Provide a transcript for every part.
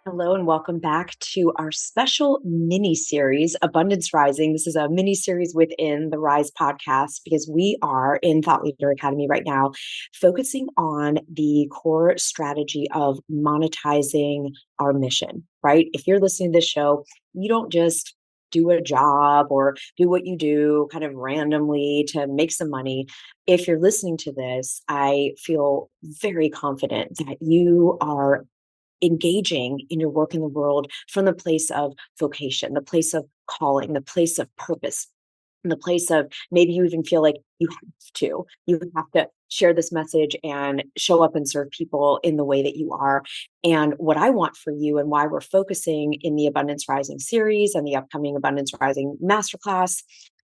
Hello and welcome back to our special mini series, Abundance Rising. This is a mini series within the Rise podcast because we are in Thought Leader Academy right now, focusing on the core strategy of monetizing our mission, right? If you're listening to this show, you don't just do a job or do what you do kind of randomly to make some money. If you're listening to this, I feel very confident that you are engaging in your work in the world from the place of vocation, the place of calling, the place of purpose, and the place of maybe you even feel like you have to share this message and show up and serve people in the way that you are. And what I want for you and why we're focusing in the Abundance Rising series and the upcoming Abundance Rising Masterclass,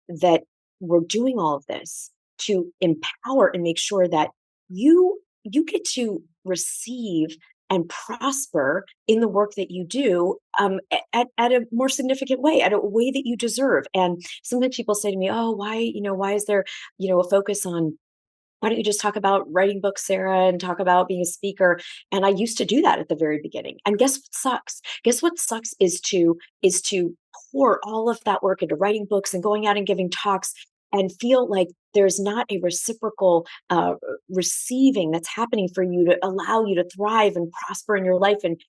that we're doing all of this to empower and make sure that you get to receive and prosper in the work that you do at a more significant way, at a way that you deserve. And sometimes people say to me, oh, why is there, a focus on, why don't you just talk about writing books, Sarah, and talk about being a speaker? And I used to do that at the very beginning. And guess what sucks? Guess what sucks is to pour all of that work into writing books and going out and giving talks and feel like there's not a reciprocal receiving that's happening for you to allow you to thrive and prosper in your life and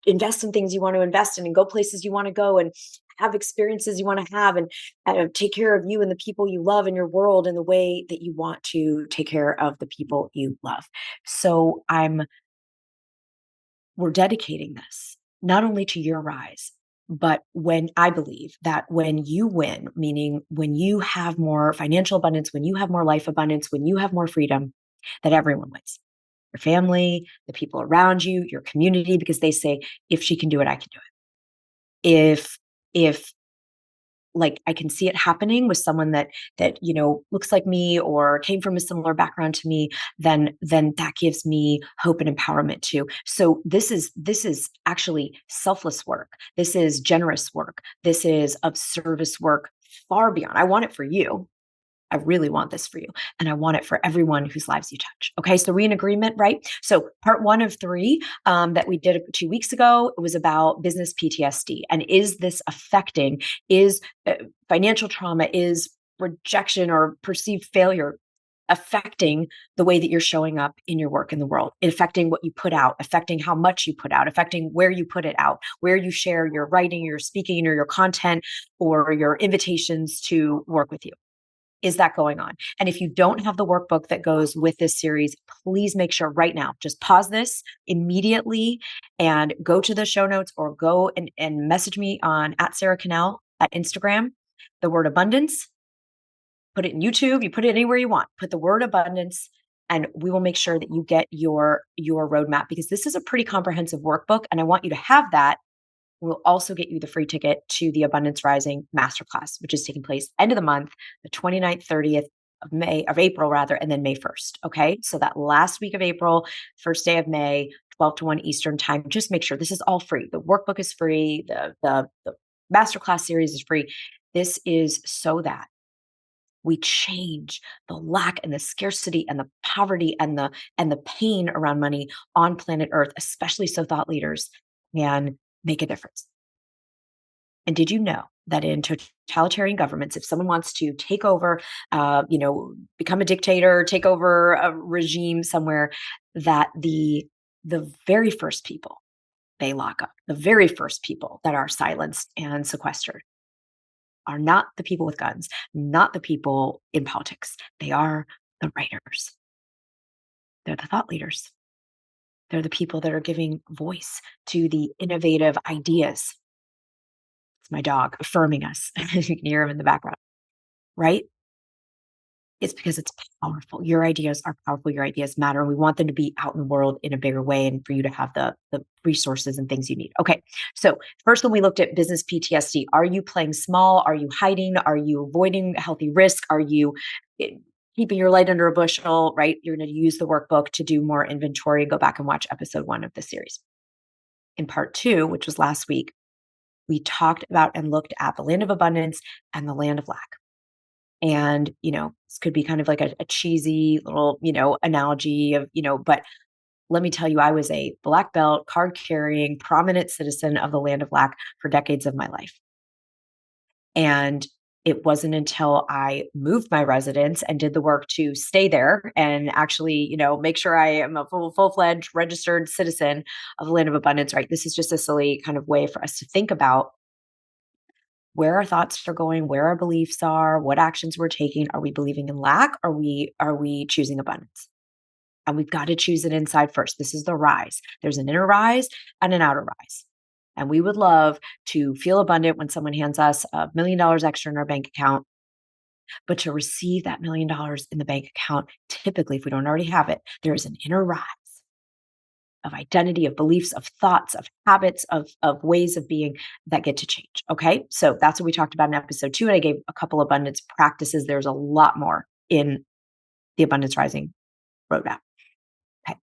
invest in things you want to invest in and go places you want to go and have experiences you want to have and take care of you and the people you love in your world in the way that you want to take care of the people you love. So we're dedicating this not only to your rise, but when I believe that when you win, meaning when you have more financial abundance, when you have more life abundance, when you have more freedom, that everyone wins. Your family, the people around you, your community, because they say, if she can do it, I can do it. If like I can see it happening with someone that looks like me or came from a similar background to me, then that gives me hope and empowerment too. So this is actually selfless work. This is generous work. This is of service work far beyond. I want it for you. I really want this for you. And I want it for everyone whose lives you touch. Okay. So we in agreement, right? So part 1 of 3 that we did 2 weeks ago, it was about business PTSD. And is this affecting, is financial trauma, is rejection or perceived failure affecting the way that you're showing up in your work in the world, affecting what you put out, affecting how much you put out, affecting where you put it out, where you share your writing, your speaking, or your content, or your invitations to work with you. Is that going on? And if you don't have the workbook that goes with this series, please make sure right now, just pause this immediately and go to the show notes or go and message me on @SarahCannell at Instagram, the word abundance, put it in YouTube, you put it anywhere you want, put the word abundance, and we will make sure that you get your roadmap, because this is a pretty comprehensive workbook. And I want you to have that. We'll also get you the free ticket to the Abundance Rising Masterclass, which is taking place end of the month, the 29th, 30th of April rather, and then May 1st. Okay. So that last week of April, first day of May, 12 to 1 Eastern time. Just make sure this is all free. The workbook is free. The masterclass series is free. This is so that we change the lack and the scarcity and the poverty and the pain around money on planet Earth, especially so thought leaders can make a difference. And did you know that in totalitarian governments, if someone wants to take over, become a dictator, take over a regime somewhere, that the very first people they lock up, the very first people that are silenced and sequestered, are not the people with guns, not the people in politics. They are the writers. They're the thought leaders. They're the people that are giving voice to the innovative ideas. It's my dog affirming us. You can hear him in the background, right? It's because it's powerful. Your ideas are powerful. Your ideas matter. And we want them to be out in the world in a bigger way and for you to have the resources and things you need. Okay. So first one, we looked at business PTSD. Are you playing small? Are you hiding? Are you avoiding healthy risk? Are you keeping your light under a bushel, right? You're going to use the workbook to do more inventory and go back and watch episode 1 of the series. In part 2, which was last week, we talked about and looked at the land of abundance and the land of lack. And, this could be kind of like a cheesy little, analogy of, but let me tell you, I was a black belt, card carrying, prominent citizen of the land of lack for decades of my life. And it wasn't until I moved my residence and did the work to stay there and actually, make sure I am a full-fledged registered citizen of the land of abundance, right? This is just a silly kind of way for us to think about where our thoughts are going, where our beliefs are, what actions we're taking. Are we believing in lack? Are we choosing abundance? And we've got to choose it inside first. This is the rise. There's an inner rise and an outer rise. And we would love to feel abundant when someone hands us $1 million extra in our bank account. But to receive that $1 million in the bank account, typically, if we don't already have it, there is an inner rise of identity, of beliefs, of thoughts, of habits, of ways of being that get to change. Okay. So that's what we talked about in episode 2. And I gave a couple abundance practices. There's a lot more in the Abundance Rising roadmap. Okay.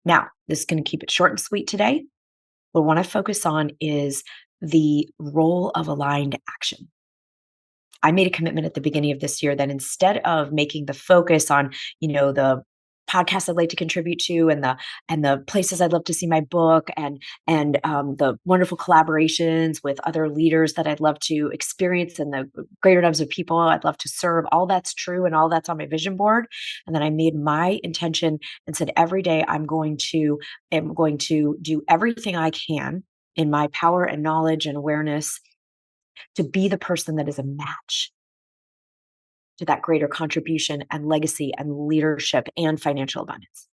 Now, this is going to keep it short and sweet today. What I want to focus on is the role of aligned action. I made a commitment at the beginning of this year that instead of making the focus on, the podcasts I'd like to contribute to and the places I'd love to see my book and the wonderful collaborations with other leaders that I'd love to experience and the greater numbers of people I'd love to serve, all that's true and all that's on my vision board. And then I made my intention and said every day am going to do everything I can in my power and knowledge and awareness to be the person that is a match to that greater contribution and legacy and leadership and financial abundance.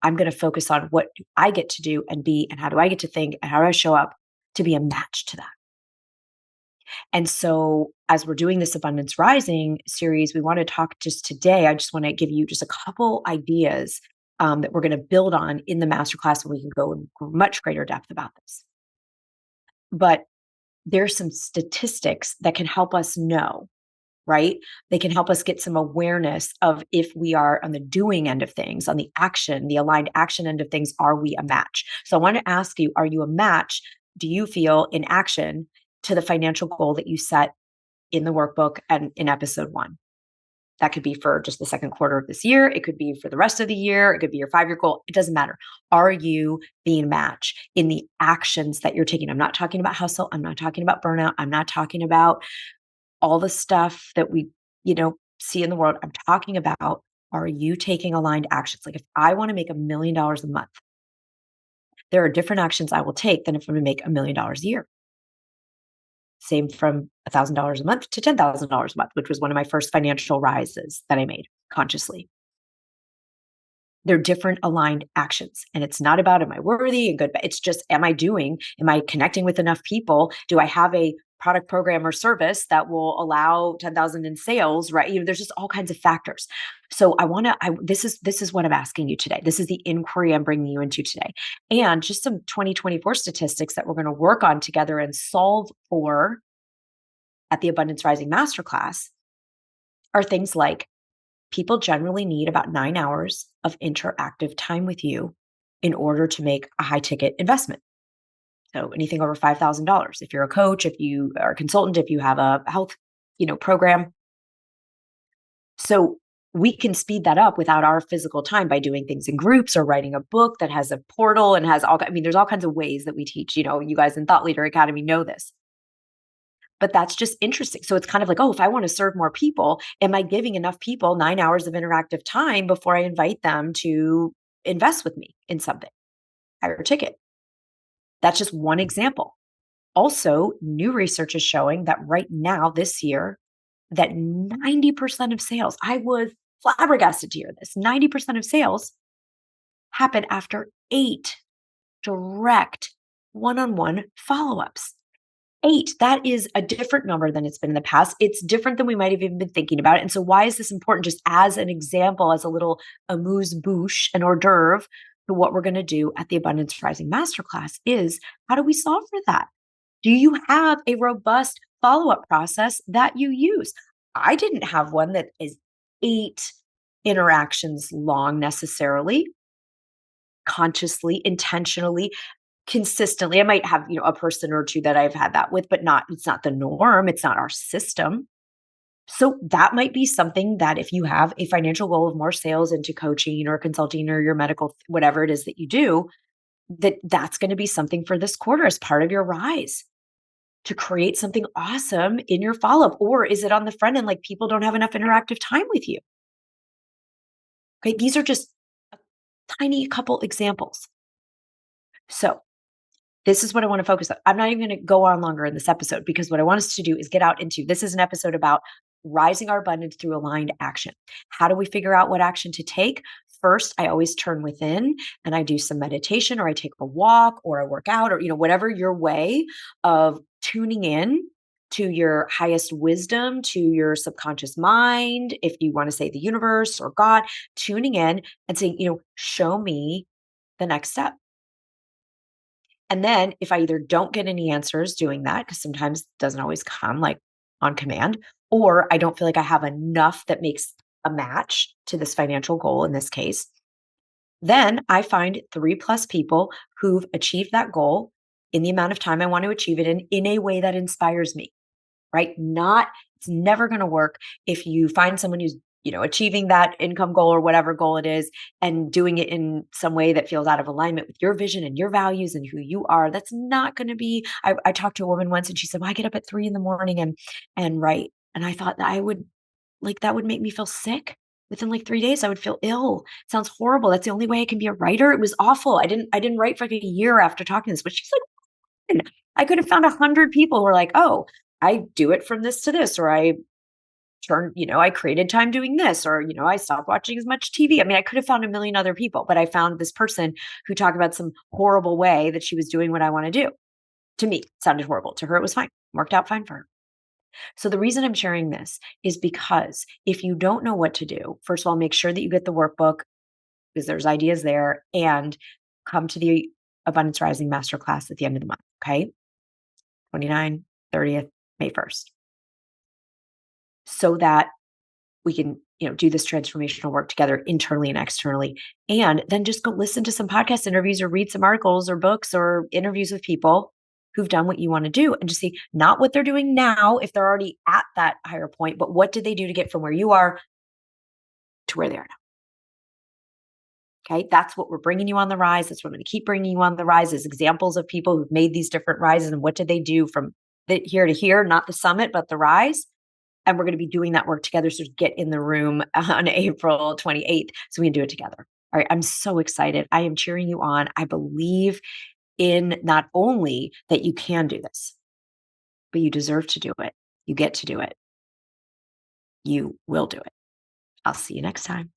I'm going to focus on what do I get to do and be, and how do I get to think, and how do I show up to be a match to that. And so as we're doing this Abundance Rising series, we want to talk just today. I just want to give you just a couple ideas that we're going to build on in the masterclass, and we can go in much greater depth about this. But there's some statistics that can help us know, right? They can help us get some awareness of if we are on the doing end of things, on the action, the aligned action end of things, are we a match? So I want to ask you, are you a match? Do you feel in action to the financial goal that you set in the workbook and in episode 1? That could be for just the second quarter of this year. It could be for the rest of the year. It could be your 5-year goal. It doesn't matter. Are you being matched in the actions that you're taking? I'm not talking about hustle. I'm not talking about burnout. I'm not talking about all the stuff that we, see in the world. I'm talking about, are you taking aligned actions? Like if I want to make $1 million a month, there are different actions I will take than if I'm going to make $1 million a year. Same from $1,000 a month to $10,000 a month, which was one of my first financial rises that I made consciously. They're different aligned actions. And it's not about, am I worthy and good? But it's just, am I connecting with enough people? Do I have a product, program, or service that will allow 10,000 in sales, right? There's just all kinds of factors. So this is what I'm asking you today. This is the inquiry I'm bringing you into today. And just some 2024 statistics that we're going to work on together and solve for at the Abundance Rising Masterclass are things like people generally need about 9 hours of interactive time with you in order to make a high ticket investment. So anything over $5,000. If you're a coach, if you are a consultant, if you have a health, program. So we can speed that up without our physical time by doing things in groups or writing a book that has a portal and has there's all kinds of ways that we teach, you guys in Thought Leader Academy know this. But that's just interesting. So it's kind of like, if I want to serve more people, am I giving enough people 9 hours of interactive time before I invite them to invest with me in something, higher ticket? That's just one example. Also, new research is showing that right now, this year, that 90% of sales, I was flabbergasted to hear this, 90% of sales happen after 8 direct one-on-one follow-ups. 8, that is a different number than it's been in the past. It's different than we might have even been thinking about it. And so why is this important? Just as an example, as a little amuse-bouche, an hors d'oeuvre to what we're going to do at the Abundance Rising Masterclass is, how do we solve for that? Do you have a robust follow-up process that you use? I didn't have one that is 8 interactions long necessarily, consciously, intentionally, consistently. I might have, a person or two that I've had that with, but it's not the norm. It's not our system. So that might be something that if you have a financial goal of more sales into coaching or consulting or your medical, whatever it is that you do, that's going to be something for this quarter as part of your rise to create something awesome in your follow up. Or is it on the front end, like people don't have enough interactive time with you? Okay. These are just a tiny couple examples. So this is what I want to focus on. I'm not even going to go on longer in this episode because what I want us to do is get out into this is an episode about rising our abundance through aligned action. How do we figure out what action to take? First, I always turn within and I do some meditation or I take a walk or I work out or whatever your way of tuning in to your highest wisdom, to your subconscious mind, if you want to say the universe or God, tuning in and saying, show me the next step. And then if I either don't get any answers doing that, because sometimes it doesn't always come like on command, or I don't feel like I have enough that makes a match to this financial goal in this case, then I find 3+ people who've achieved that goal in the amount of time I want to achieve it in a way that inspires me, right? It's never going to work if you find someone who's achieving that income goal or whatever goal it is and doing it in some way that feels out of alignment with your vision and your values and who you are. That's not going to be. I talked to a woman once and she said, well, I get up at 3 a.m. and write. And I thought that that would make me feel sick. Within like 3 days, I would feel ill. It sounds horrible. That's the only way I can be a writer. It was awful. I didn't write for like a year after talking to this, but she's like, I could have found 100 people who are like, oh, I do it from this to this, or I created time doing this, or, I stopped watching as much TV. I mean, I could have found a million other people, but I found this person who talked about some horrible way that she was doing what I want to do. To me, it sounded horrible. To her, it was fine. Worked out fine for her. So the reason I'm sharing this is because if you don't know what to do, first of all, make sure that you get the workbook because there's ideas there and come to the Abundance Rising Masterclass at the end of the month. Okay. 29th, 30th, May 1st. So that we can, do this transformational work together internally and externally. And then just go listen to some podcast interviews or read some articles or books or interviews with people who've done what you want to do and just see not what they're doing now, if they're already at that higher point, but what did they do to get from where you are to where they are now? Okay. That's what we're bringing you on the rise. That's what I'm going to keep bringing you on the rise is examples of people who've made these different rises and what did they do from here to here, not the summit, but the rise. And we're going to be doing that work together. So get in the room on April 28th so we can do it together. All right. I'm so excited. I am cheering you on. I believe in not only that you can do this, but you deserve to do it. You get to do it. You will do it. I'll see you next time.